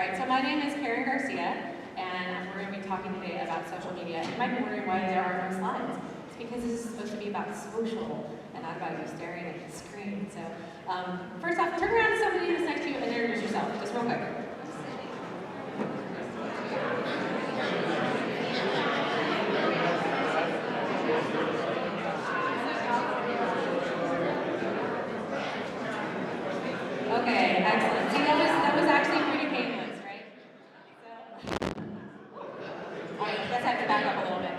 Alright, so my name is Garcia, and we're going to be talking today about social media. You might be wondering why there are no slides. It's because this is supposed to be about social and not about you staring at the screen. So, first off, turn around to somebody that's next to you and introduce yourself, just real quick. Okay, excellent. See, that was actually pretty painless, right? Let's have to back up a little bit.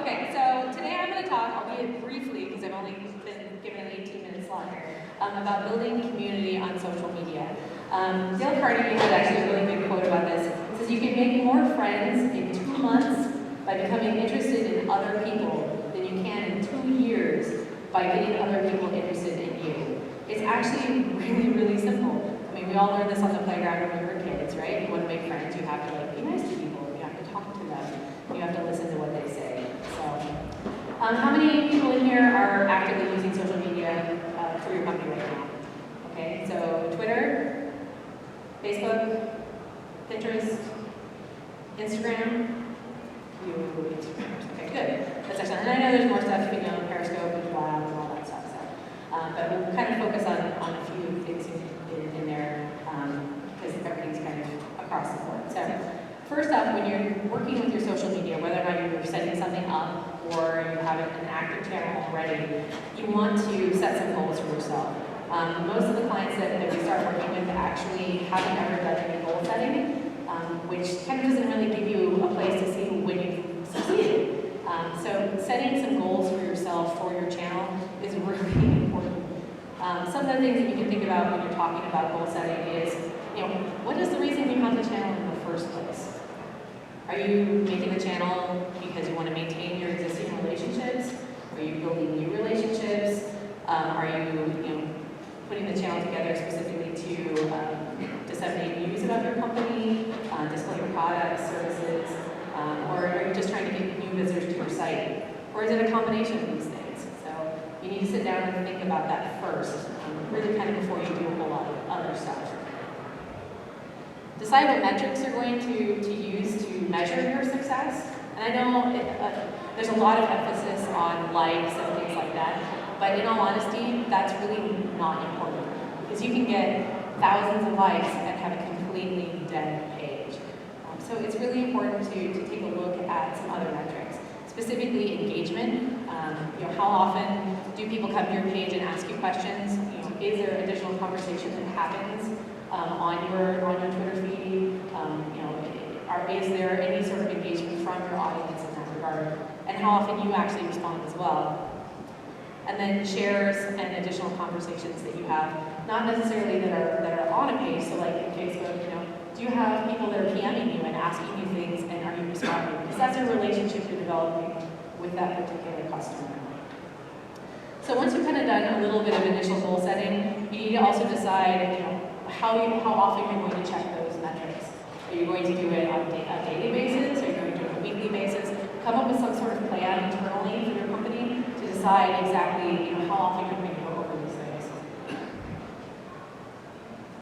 Okay, so today I'm going to talk, albeit briefly, because I've only been given an 18-minute slot here, about building community on social media. Dale Carnegie had actually a really good quote about this. It says, you can make more friends in 2 months by becoming interested in other people than you can in 2 years by getting other people interested in you. It's actually really, really simple. I mean, we all learned this on the playground when we were kids, right? You want to make friends, you have to be nice to people, you have to talk to them, you have to listen to what they say. So, how many people in here are actively using social media for your company right now? Okay, so Twitter, Facebook, Pinterest, Instagram. Okay, good. That's excellent. And I know there's more stuff, Periscope and Blab and all that stuff. But we'll kind of focus on a few things in there because everything's kind of across the board. So first off, when you're working with your social media, whether or not you're setting something up or you have an active channel already, you want to set some goals for yourself. Most of the clients that we start working with actually haven't ever done any goal setting, which kind of doesn't really give you a place to see when you've succeeded. So setting some goals for yourself, for your channel, is really important. Some of the things that you can think about when you're talking about goal setting is, what is the reason you have the channel in the first place? Are you making the channel because you want to maintain your existing relationships? Are you building new relationships? Are you, putting the channel together specifically to disseminate news about your company, display your products, services, or are you just trying to get new visitors to your site? Or is it a combination of these things? So you need to sit down and think about that first, really kind of before you do a whole lot of other stuff. Decide what metrics you're going to use to measure your success. And I know there's a lot of emphasis on likes and things like that, but in all honesty, that's really not important because you can get thousands of likes and have a completely dead page. So it's really important to take a look at some other metrics, specifically engagement. How often do people come to your page and ask you questions? Is there additional conversation that happens on your Twitter feed? Is there any sort of engagement from your audience in that regard? And how often you actually respond as well? And then shares and additional conversations that you have, not necessarily that are on a page. So like in Facebook, do you have people that are PMing you and asking you things, and are you responding? Because that's a relationship you're developing with that particular customer. So once you've kind of done a little bit of initial goal setting, you need to also decide, how often you're going to check those metrics. Are you going to do it on a daily basis? Are you going to do it on a weekly basis? Come up with some sort of plan internally for your company to decide exactly, how often you're going to go over these things.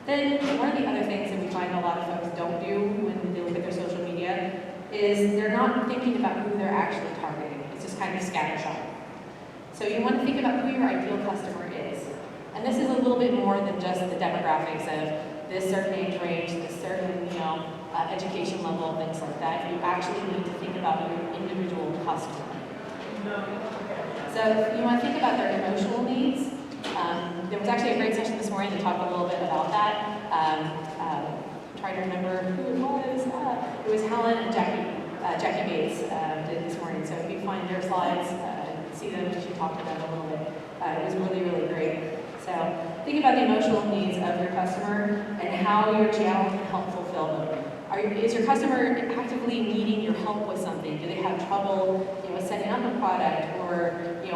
Then one of the other things that we find a lot of folks don't do when they look at their social media is they're not thinking about who they're actually targeting. It's just kind of scattershot. So you want to think about who your ideal customer is. And this is a little bit more than just the demographics of this certain age range, this certain education level, things like that. You actually need to think about your individual customer. So you want to think about their emotional needs. There was actually a great session this morning that talked a little bit about that. Trying to remember who it was. It was Helen and Jackie Bates did this morning. So if you find their slides, see them, she talked about it a little bit. It was really, really great. So think about the emotional needs of your customer and how your channel can help fulfill them. Is your customer actively needing your help with something? Do they have trouble, setting up a product, or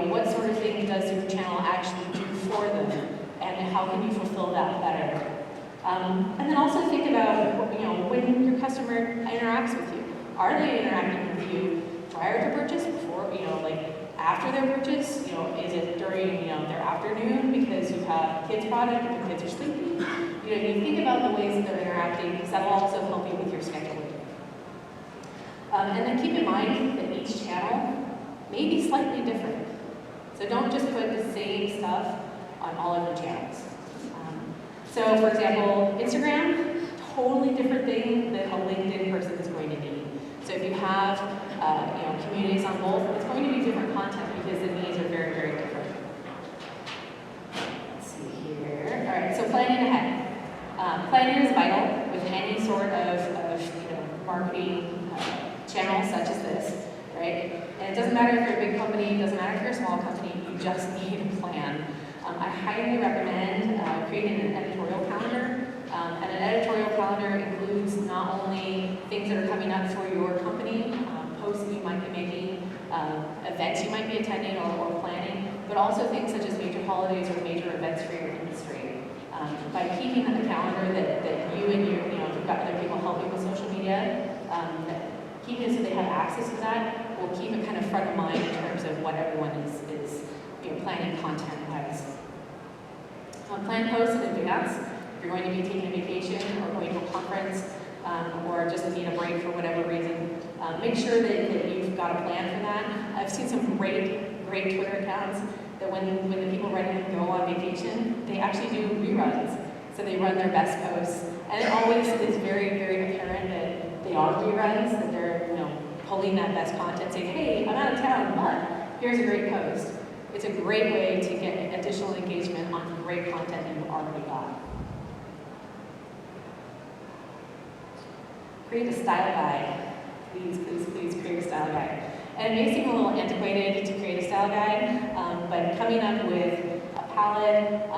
what sort of thing does your channel actually do for them, and how can you fulfill that better? And then also think about when your customer interacts with you. Are they interacting with you prior to purchase, before, after their purchase? Is it during their afternoon because you have kids product and the kids are sleepy? You think about the ways that they're interacting, because that will also help you And then keep in mind that each channel may be slightly different. So don't just put the same stuff on all of your channels. So for example, Instagram, totally different thing than a LinkedIn person is going to need. So if you have communities on both, it's going to be different content because the needs are very, very different. Let's see here. All right, so planning ahead. Planning is vital with any sort of marketing channel such as this, right? And it doesn't matter if you're a big company, it doesn't matter if you're a small company, you just need a plan. I highly recommend creating an editorial calendar. And an editorial calendar includes not only things that are coming up for your company, posts that you might be making, events you might be attending or planning, but also things such as major holidays or major events for your industry. By keeping a calendar that you and if you've got other people helping with social media, keeping it so they have access to that will keep it kind of front of mind in terms of what everyone is planning content-wise. Plan posts in advance. If you're going to be taking a vacation or going to a conference or just need a break for whatever reason, make sure that you've got a plan for that. I've seen some great Twitter accounts that when the people ready to go on vacation, they actually do reruns. So they run their best posts. And it always is very, very apparent that they are reruns, that they're pulling that best content, saying, hey, I'm out of town, but here's a great post. It's a great way to get additional engagement on great content that you've already got. Create a style guide. Please create a style guide. And it may seem a little antiquated to create a style guide, but coming up with a palette,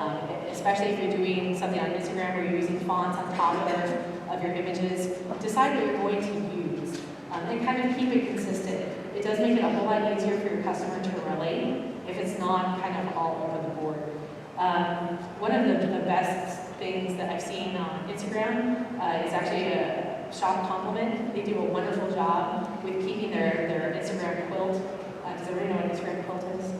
especially if you're doing something on Instagram where you're using fonts on top of your images, decide what you're going to use and kind of keep it consistent. It does make it a whole lot easier for your customer to relate if it's not kind of all over the board. One of the best things that I've seen on Instagram is actually a shop compliment. They do a wonderful job with keeping their Instagram quilt. Does everybody know what an Instagram quilt is?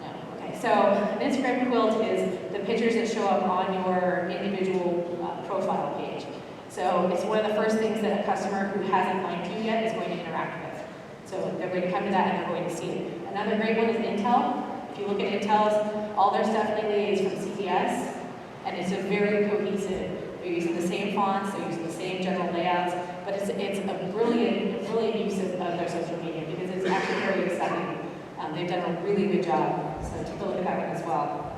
No. Okay. So an Instagram quilt is the pictures that show up on your individual profile page. So it's one of the first things that a customer who hasn't liked you yet is going to interact with. So they're going to come to that and they're going to see it. Another great one is Intel. If you look at Intel's, all their stuff lately is from CVS, and it's a very cohesive. They're using the same fonts, they're using the same general layouts, but it's a brilliant use of their social media because it's actually very exciting. They've done a really good job, so take a look at that one as well.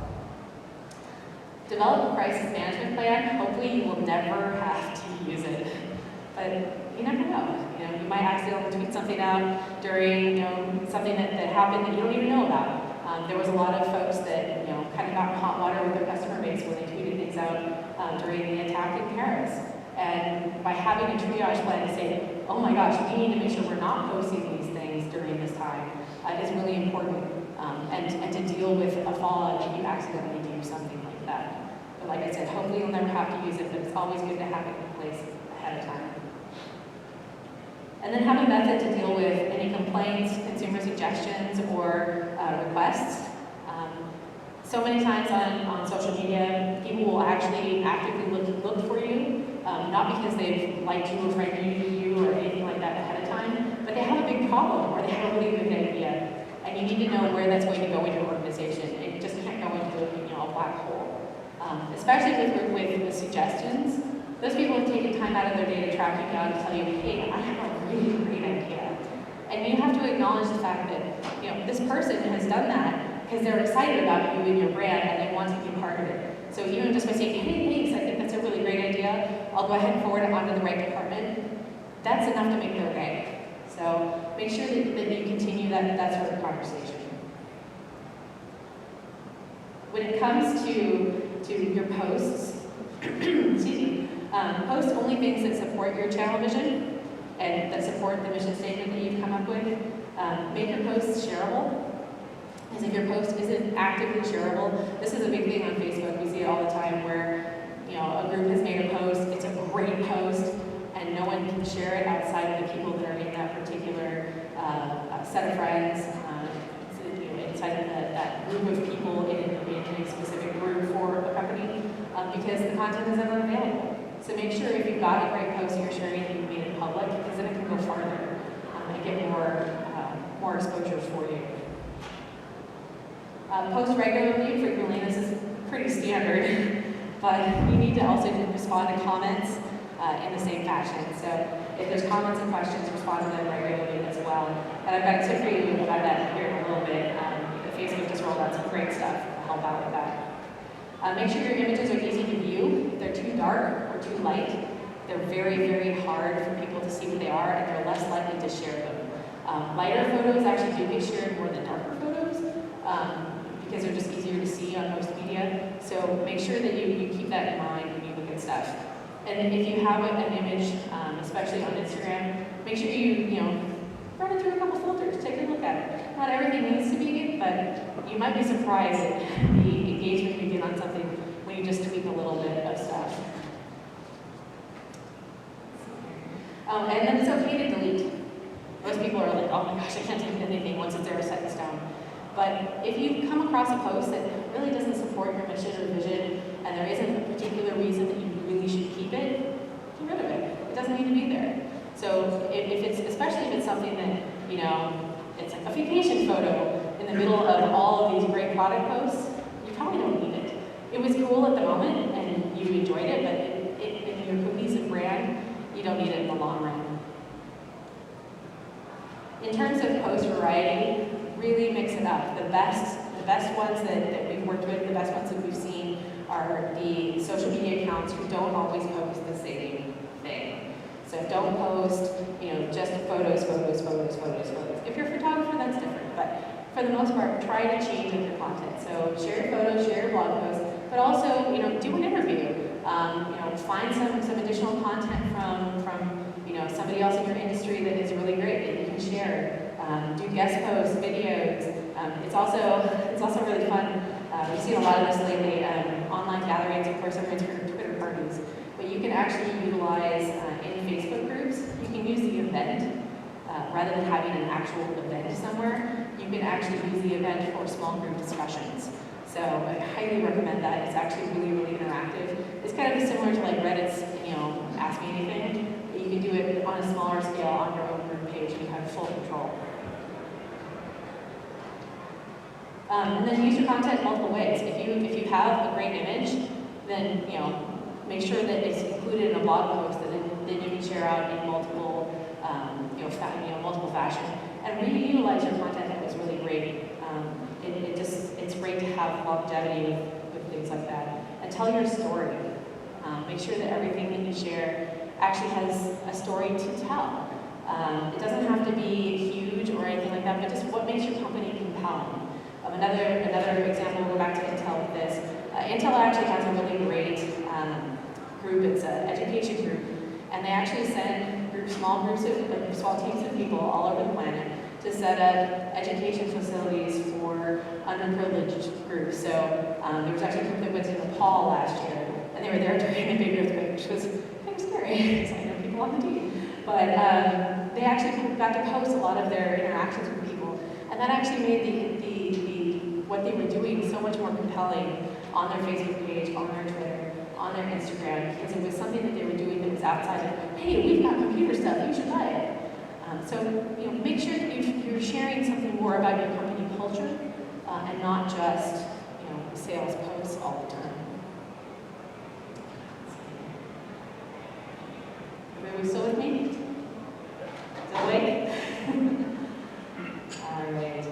Develop a crisis management plan. Hopefully you will never have to use it, but you never know. You might accidentally tweet something out during something that happened that you don't even know about. There was a lot of folks that kind of got in hot water with their customer base when they tweeted things out during the attack in Paris. And by having a triage plan to say, oh my gosh, we need to make sure we're not posting these things during this time is really important. And to deal with a fallout if you accidentally do something like that. But like I said, hopefully you'll never have to use it, but it's always good to have it in place ahead of time. And then have a method to deal with any complaints, consumer suggestions, or requests. So many times on social media, people will actually actively look for you, not because they've liked you or friended you or anything like that ahead of time, but they have a big problem or they have a really good idea. And you need to know where that's going to go in your organization. It just can't go into a black hole. Especially with suggestions. Those people have taken time out of their day to track you down and tell you, hey, I have a really great idea. And you have to acknowledge the fact that this person has done that because they're excited about you and your brand and they want to be part of it. So even just by saying, hey, thanks, I think that's a really great idea, I'll go ahead and forward it onto the right department, that's enough to make their day. So make sure that you continue that sort of conversation. When it comes to your posts, excuse me, post only things that support your channel vision and that support the mission statement that you've come up with. Make your posts shareable. Because if your post isn't actively shareable, this is a big thing on Facebook. We see it all the time where a group has made a post, it's a great post, and no one can share it outside of the people that are in that particular set of friends, inside of that group of people in a specific group for a company, because the content is unavailable. So make sure if you've got a great post you're sharing that you've made it public, because then it can go farther and get more exposure for you. Post regularly and frequently. This is pretty standard, but you need to also respond to comments in the same fashion. So if there's comments and questions, respond to them regularly as well. And I've got a tip for you about that here in a little bit. Facebook just rolled out some great stuff to help out with that. Make sure your images are easy to view. If they're too dark or too light, they're very, very hard for people to see what they are, and they're less likely to share them. Lighter photos actually do get shared more than darker photos because they're just easier to see on most media. So make sure that you keep that in mind when you look at stuff. And if you have an image, especially on Instagram, make sure you run it through a couple filters, take a look at it. Not everything needs to be good, but you might be surprised at the engagement you get on something when you just tweak a little bit of stuff. And then it's okay to delete. Most people are like, oh my gosh, I can't delete anything once it's there set in stone. But if you come across a post that really doesn't support your mission or vision, and there isn't a particular reason that you really should keep it, get rid of it. It doesn't need to be there. So if it's, especially if it's something that, it's like a vacation photo in the middle of all of these great product posts, you probably don't need it. It was cool at the moment and you enjoyed it, but in your cohesive brand, you don't need it in the long run. In terms of post variety, really mix it up. The best ones that we've worked with, the best ones that we've seen are the social media accounts who don't always post the same thing. So don't post, just photos. If you're a photographer, that's different. But for the most part, try to change up your content. So share your photos, share your blog posts, but also, do an interview. Find some additional content from somebody else in your industry that is really great that you can share. Do guest posts, videos. It's also really fun. We've seen a lot of this lately. Online gatherings, of course, everyone's heard of Twitter parties, but you can actually utilize in Facebook groups. You can use the event rather than having an actual event somewhere. You can actually use the event for small group discussions. So I highly recommend that. It's actually really, really interactive. It's kind of similar to like Reddit's, Ask Me Anything, but you can do it on a smaller scale on your own group page and you have full control. And then use your content multiple ways. If you have a great image, then make sure that it's included in a blog post that then you can share out in multiple multiple fashion. And really utilize your content that was really great. It's great to have longevity with things like that. And tell your story. Make sure that everything that you share actually has a story to tell. It doesn't have to be huge or anything like that, but just what makes your company compelling. Another example, we'll go back to Intel with this. Intel actually has a really great group. It's an education group, and they actually send small teams of people all over the planet to set up education facilities for underprivileged groups. So there was actually a group that went to Nepal last year, and they were there during a big earthquake, which was kind of scary, because I know people on the team. But they actually got to post a lot of their interactions with people, and that actually made what they were doing so much more compelling on their Facebook page, on their Twitter, on their Instagram, because it was something that they were doing that was outside of, hey, we've got computer stuff, you should buy it. So make sure that you're sharing something more about your company culture and not just sales posts all the time. Everybody still with me? Still awake? All right.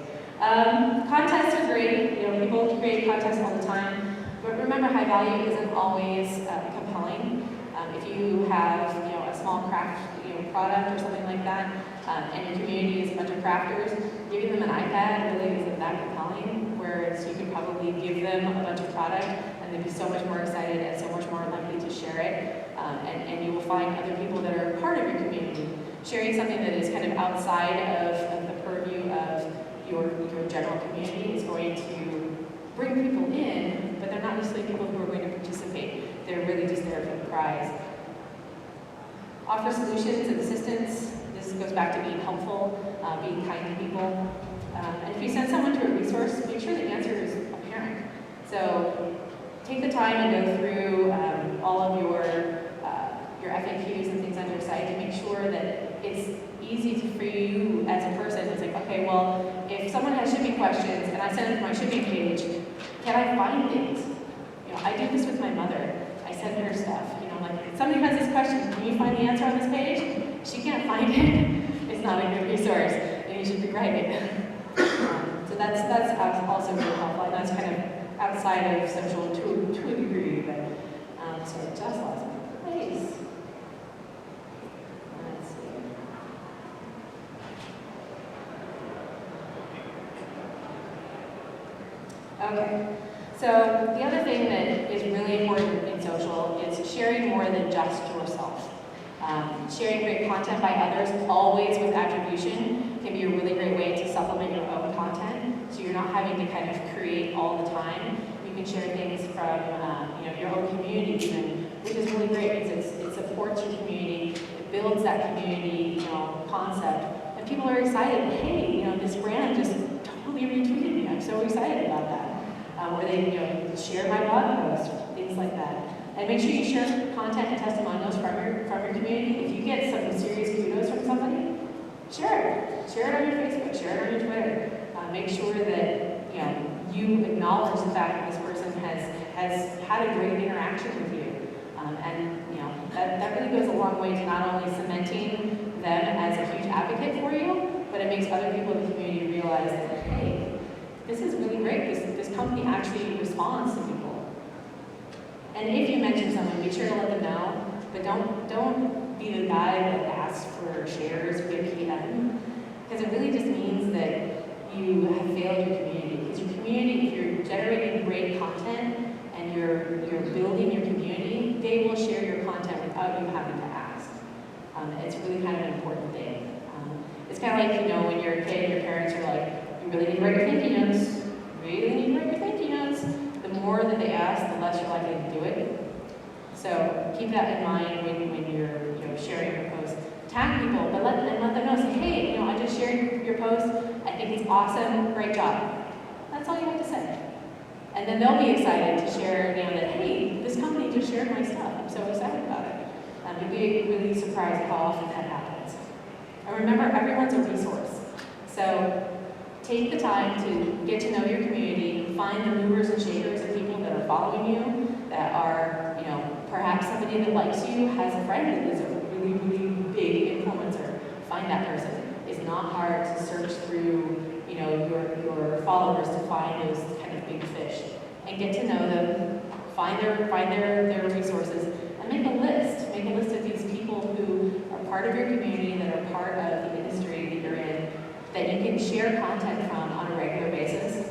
Contests are great. People create contests all the time. But remember, high value isn't always compelling. If you have a small craft product or something like that, and your community is a bunch of crafters, giving them an iPad really isn't that compelling, whereas you could probably give them a bunch of product and they'd be so much more excited and so much more likely to share it. And you will find other people that are part of your community sharing something that is kind of outside of the purview of your general community is going to bring people in, but they're not necessarily people who are going to participate. They're really just there for the prize. Offer solutions and assistance. This goes back to being helpful, being kind to people. And if you send someone to a resource, make sure the answer is apparent. So take the time and go through all of your your FAQs and things on your site to make sure that it's easy for you as a person. It's like, okay, well, if someone has shipping questions and I send it to my shipping page, can I find things? I do this with my mother. I send her stuff. Like, somebody has this question, can you find the answer on this page? She can't find it. It's not a good resource, and you should rewrite it. So that's also really helpful. And that's kind of outside of social to a degree, but sorry, just lost my place. Let's see. Okay. So the other thing that is really important in social is sharing more than just yourself. Sharing great content by others, always with attribution, can be a really great way to supplement your own content. So you're not having to kind of create all the time. You can share things from your own community even, which is really great because it supports your community, it builds that community concept, and people are excited. Hey, this brand just totally retweeted me. I'm so excited about that. Or they share my blog post, things like that. And make sure you share content and testimonials from your community. If you get some serious kudos from somebody, share it. Share it on your Facebook, share it on your Twitter. Make sure that you acknowledge the fact that this person has had a great interaction with you. That really goes a long way to not only cementing them as a huge advocate for you, but it makes other people in the community realize that, hey, this is really great. This company actually responds to people. And if you mention someone, be sure to let them know, but don't be the guy that asks for shares with PM, because it really just means that you have failed your community. Because your community, if you're generating great content and you're building your community, they will share your content without you having to ask. It's really kind of an important thing. It's kind of like, when you're a kid, your parents are like, you really need to write your thank you notes. You really need to write your thank you notes. The more that they ask, the less you're likely to do it. So keep that in mind when you're sharing your post. Tag people, but let them know. Say, hey, I just shared your post. I think it's awesome. Great job. That's all you have to say. And then they'll be excited to share, that hey, this company just shared my stuff. I'm so excited about it. You'll be really surprised how often that happens. And remember, everyone's a resource. So take the time to get to know your community, find the movers and shakers of people that are following you, that are, perhaps somebody that likes you has a friend that is a really, really big influencer. Find that person. It's not hard to search through, your followers to find those kind of big fish. And get to know them, find their resources, and make a list. Make a list of these people who are part of your community, that are part of the industry that you're in, that you can share content from on a regular basis,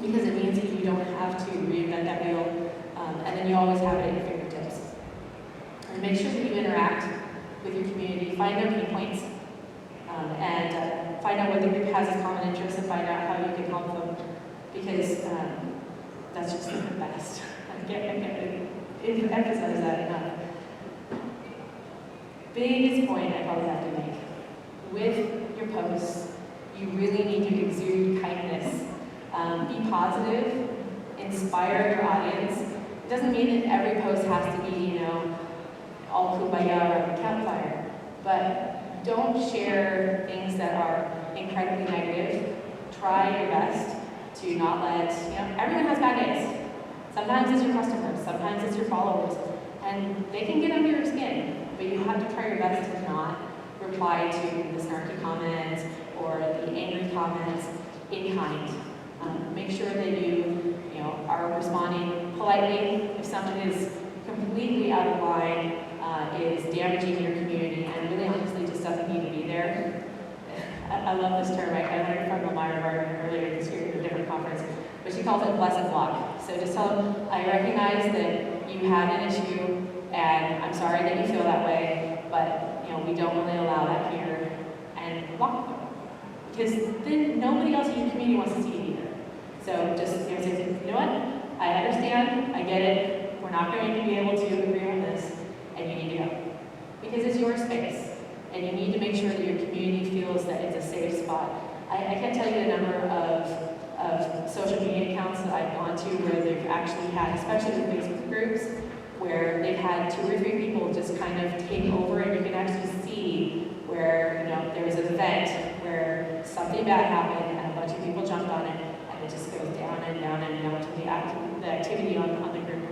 because it means that you don't have to reinvent that wheel, and then you always have it at your fingertips. And make sure that you interact with your community, find their pain points, and find out what the group has as common interests, and find out how you can help them, because that's just the best. I can't emphasize that enough. Biggest point I probably have to make. With your posts, you really need to exude kindness. Be positive, inspire your audience. It doesn't mean that every post has to be, all kumbaya around the campfire, but don't share things that are incredibly negative. Try your best to not let, everyone has bad days. Sometimes it's your customers, sometimes it's your followers, and they can get under your skin, but you have to try your best to not reply to the snarky comments or the angry comments in kind. Make sure that you are responding politely if someone is completely out of line, is damaging your community, and really honestly just doesn't need to be there. I love this term. I learned from Elmira Barton earlier this year at a different conference, but she calls it blessed block. So just tell them, I recognize that you had an issue, and I'm sorry that you feel that way, but we don't really allow that here, and block them. Because then nobody else in your community wants to see it either. So just say, you know what? I understand, I get it, we're not going to be able to agree on this, and you need to go. Because it's your space, and you need to make sure that your community feels that it's a safe spot. I can't tell you the number of social media accounts that I've gone to where they've actually had, especially the Facebook groups, where they've had 2 or 3 people just kind of take over, and you can actually see where, there was an event where something bad happened and a bunch of people jumped on it, and it just goes down and down and down until the activity on the group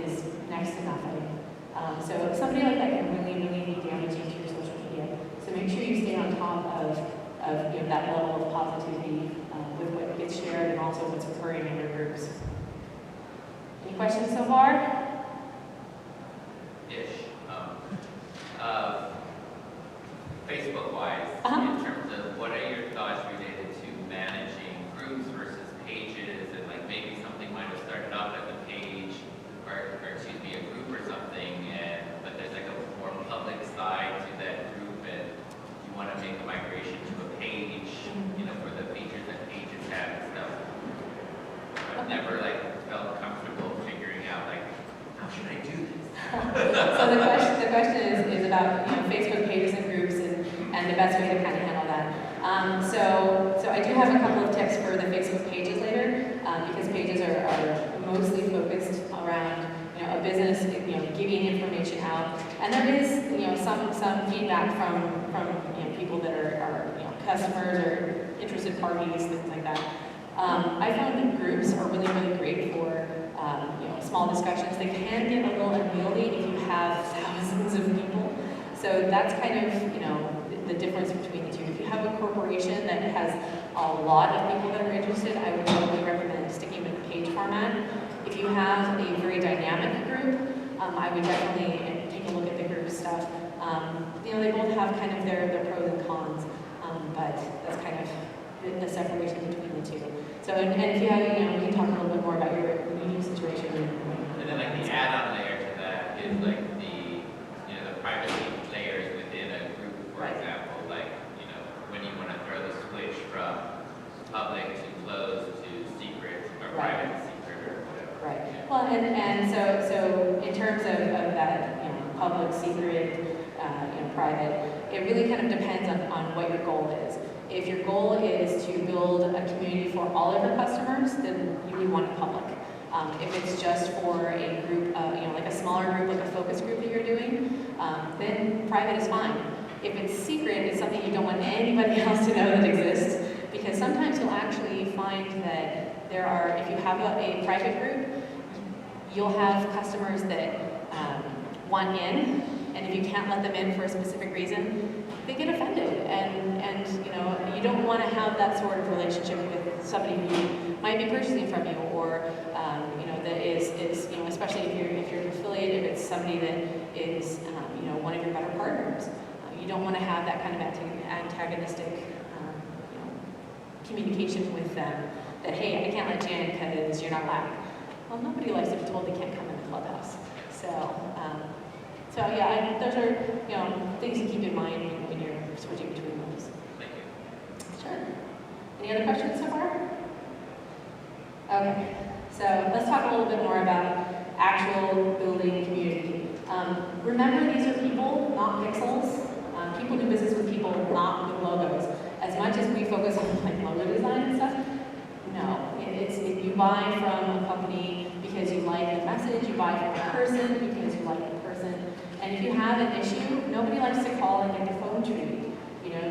is next to nothing. So somebody like that can really, really be damaging to your social media. So make sure you stay on top of that level of positivity with what gets shared and also what's occurring in your groups. Any questions so far? Ish. Facebook-wise, in terms of what are your thoughts related to managing groups versus pages, and like maybe something might have started off as a page, or excuse me, a group or something, but there's like a more public side to that group, and you want to make a migration to a page, for the features that pages have and stuff. I've never felt comfortable figuring out how should I do this? So the question is about Facebook pages and groups and the best way to kind of handle that. So I do have a couple of tips for the Facebook pages later, because pages are mostly focused around a business giving information out, and there is some feedback from people that are customers or interested parties, things like that. I found that groups are really, really great for small discussions. They can get a little unwieldy if you have thousands of people. So that's kind of the difference between the two. If you have a corporation that has a lot of people that are interested, I would probably recommend sticking with the page format. If you have a very dynamic group, I would definitely take a look at the group stuff. They both have kind of their pros and cons, but that's kind of the separation between the two. So, and if you have, we can talk a little bit more about your unique situation. And then the add-on layer to that is the privacy layers within a group, for example, when you want to throw the switch from public to closed to secret or private to secret or whatever. Right. Well, and so in terms of that, public, secret, private, it really kind of depends on what your goal is. If your goal is to build a community for all of your customers, then you would want it public. If it's just for a group, like a smaller group, like a focus group that you're doing, then private is fine. If it's secret, it's something you don't want anybody else to know that exists, because sometimes you'll actually find that if you have a private group, you'll have customers that want in, and if you can't let them in for a specific reason, they get offended, and you don't want to have that sort of relationship with somebody who might be purchasing from you, or that is especially if you're an affiliate, if it's somebody that is one of your better partners, you don't want to have that kind of antagonistic communication with them. That hey, I can't let you in because you're not allowed. Well, nobody likes to be told they can't come in the clubhouse. So yeah, those are things to keep in mind when you're switching between those. Thank you. Sure. Any other questions so far? Okay. So let's talk a little bit more about actual building community. Remember, these are people, not pixels. People do business with people, not with logos. As much as we focus on logo design and stuff, no. You buy from a company because you like the message. You buy from a person because you like the person. And if you have an issue, nobody likes to call and get the phone treated.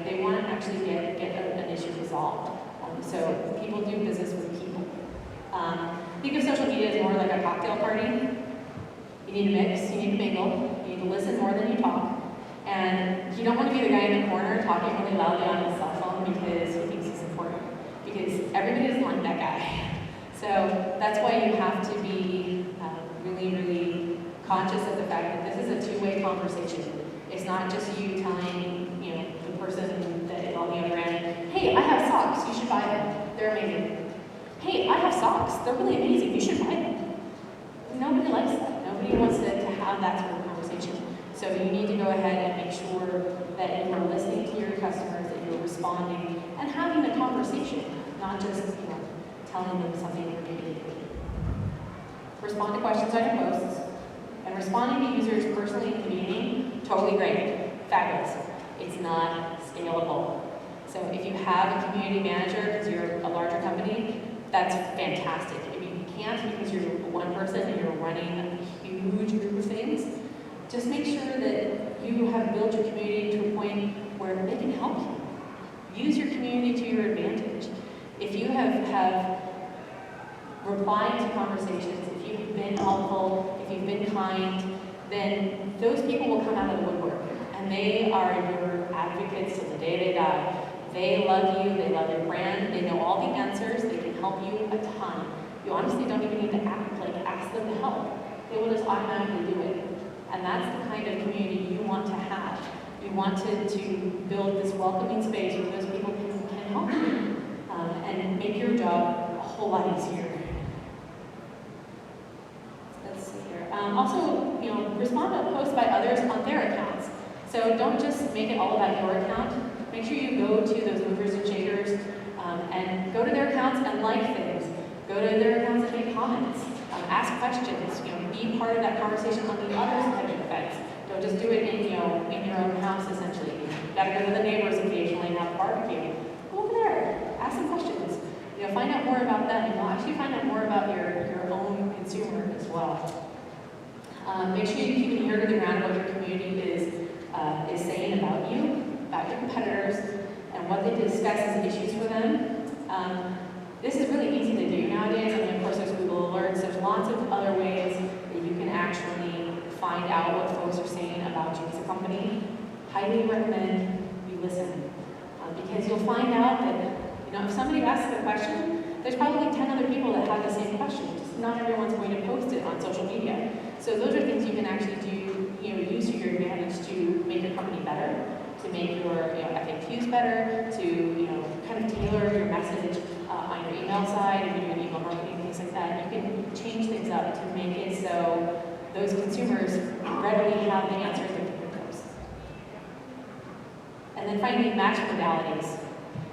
They want to actually get an issue resolved. So people do business with people. Think of social media as more like a cocktail party. You need to mix, you need to mingle, you need to listen more than you talk. And you don't want to be the guy in the corner talking really loudly on his cell phone because he thinks he's important. Because everybody doesn't like that guy. So that's why you have to be really, really conscious of the fact that this is a two-way conversation. It's not just you telling, the person that is on the other end, hey, I have socks, you should buy them. They're amazing. Hey, I have socks, they're really amazing, you should buy them. Nobody likes that. Nobody wants to have that sort of conversation. So you need to go ahead and make sure that you are listening to your customers, that you're responding, and having a conversation, not just telling them something repeatedly. Respond to questions on your posts, and responding to users personally in the meeting, totally great, fabulous. It's not scalable. So if you have a community manager because you're a larger company, that's fantastic. If you can't because you're one person and you're running a huge group of things, just make sure that you have built your community to a point where they can help you. Use your community to your advantage. If you have replied to conversations, if you've been helpful, if you've been kind, then those people will come out of the woodwork. And they are your advocates till the day they die. They love you, they love your brand, they know all the answers, they can help you a ton. You honestly don't even need to ask them to help. They will just automatically do it. And that's the kind of community you want to have. You want to build this welcoming space where those people can help you and make your job a whole lot easier. Let's see here. Also, respond to posts by others on their accounts. So don't just make it all about your account. Make sure you go to those movers and shakers and go to their accounts and like things. Go to their accounts and make comments. Ask questions. Be part of that conversation on the other side of the fence. Don't just do it in your own house. Essentially, you got to go to the neighbors occasionally and have a barbecue. Go over there. Ask some questions. Find out more about them. You'll actually find out more about your own consumer as well. Make sure you keep an ear to the ground what your community is saying about you, about your competitors, and what they discuss as issues for them. This is really easy to do nowadays. Of course, there's Google Alerts. There's lots of other ways that you can actually find out what folks are saying about you as a company. Highly recommend you listen, because you'll find out that if somebody asks a question, there's probably 10 other people that have the same question. Just not everyone's going to post it on social media. So those are things you can actually do, use to your advantage to make your company better, to make your FAQs better, to kind of tailor your message on your email side, if you're doing email marketing, things like that. You can change things up to make it so those consumers readily have the answers to their posts. And then finally, match modalities.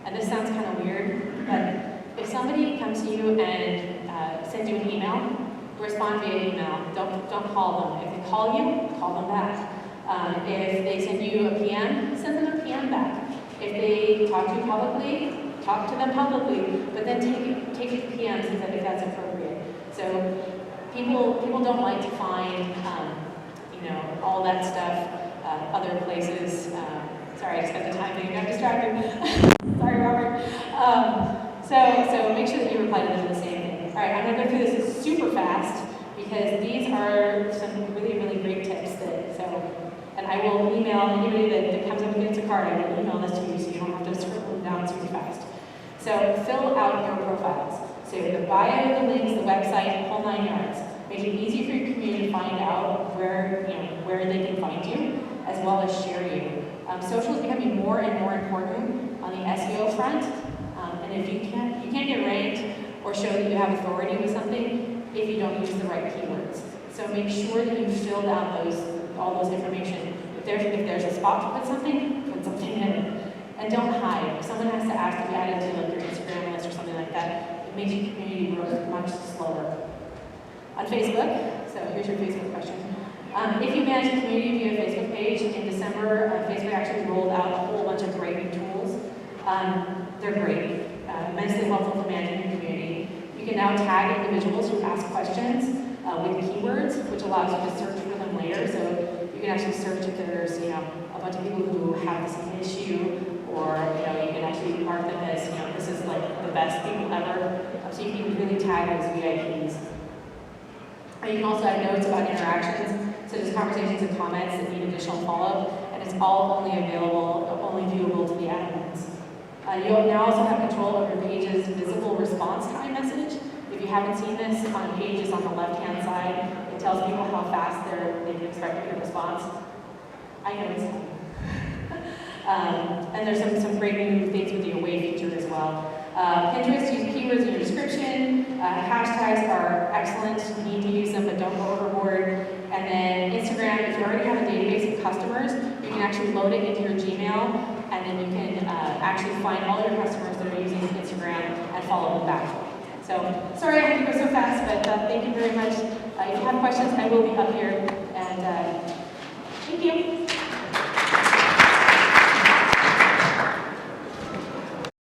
And this sounds kind of weird, but if somebody comes to you and sends you an email, respond via email. Don't call them. If they call you, call them back. If they send you a PM, send them a PM back. If they talk to you publicly, talk to them publicly, but then take it to PMs if that's appropriate. So people don't like to find all that stuff other places. Sorry, I just got the time thing. I'm distracted. Sorry, Robert. So make sure that you reply to them the same thing. All right, I'm going to go through this super fast because these are some really, really great tips and I will email anybody that comes up against a card. I will email this to you so you don't have to scribble them down super fast. So fill out your profiles. So the bio, the links, the website, whole 9 yards. Make it easy for your community to find out where they can find you, as well as share you. Social is becoming more and more important on the SEO front, and if you can't get ranked or show that you have authority with something if you don't use the right keywords. So make sure that you filled out all those information. If there's a spot to put something in it, and don't hide. If someone has to ask to be added to your Instagram list or something like that, it makes your community growth much slower. On Facebook, so here's your Facebook question. If you manage a community via Facebook page, in December, Facebook actually rolled out a whole bunch of great new tools. They're great, immensely helpful for managing your community. You can now tag individuals who ask questions with keywords, which allows you to search for them later. So you can actually search if there's a bunch of people who have the same issue, or you can actually mark them as this is like the best people ever. So you can really tag those VIPs. You can also add notes about interactions. So there's conversations and comments that need additional follow-up, and it's all only viewable to the admins. You'll now also have control over your page's visible response time message. If you haven't seen this, on pages on the left-hand side, it tells people how fast they can expect to get a response. I know it's coming. And there's some great new things with the away feature as well. Pinterest, use keywords in your description. Hashtags are excellent. You need to use them, but don't go overboard. And then Instagram, if you already have a database of customers, you can actually load it into your Gmail, and then you can actually find all your customers that are using Instagram and follow them back. So, sorry I had to go so fast, but thank you very much. If you have questions, I will be up here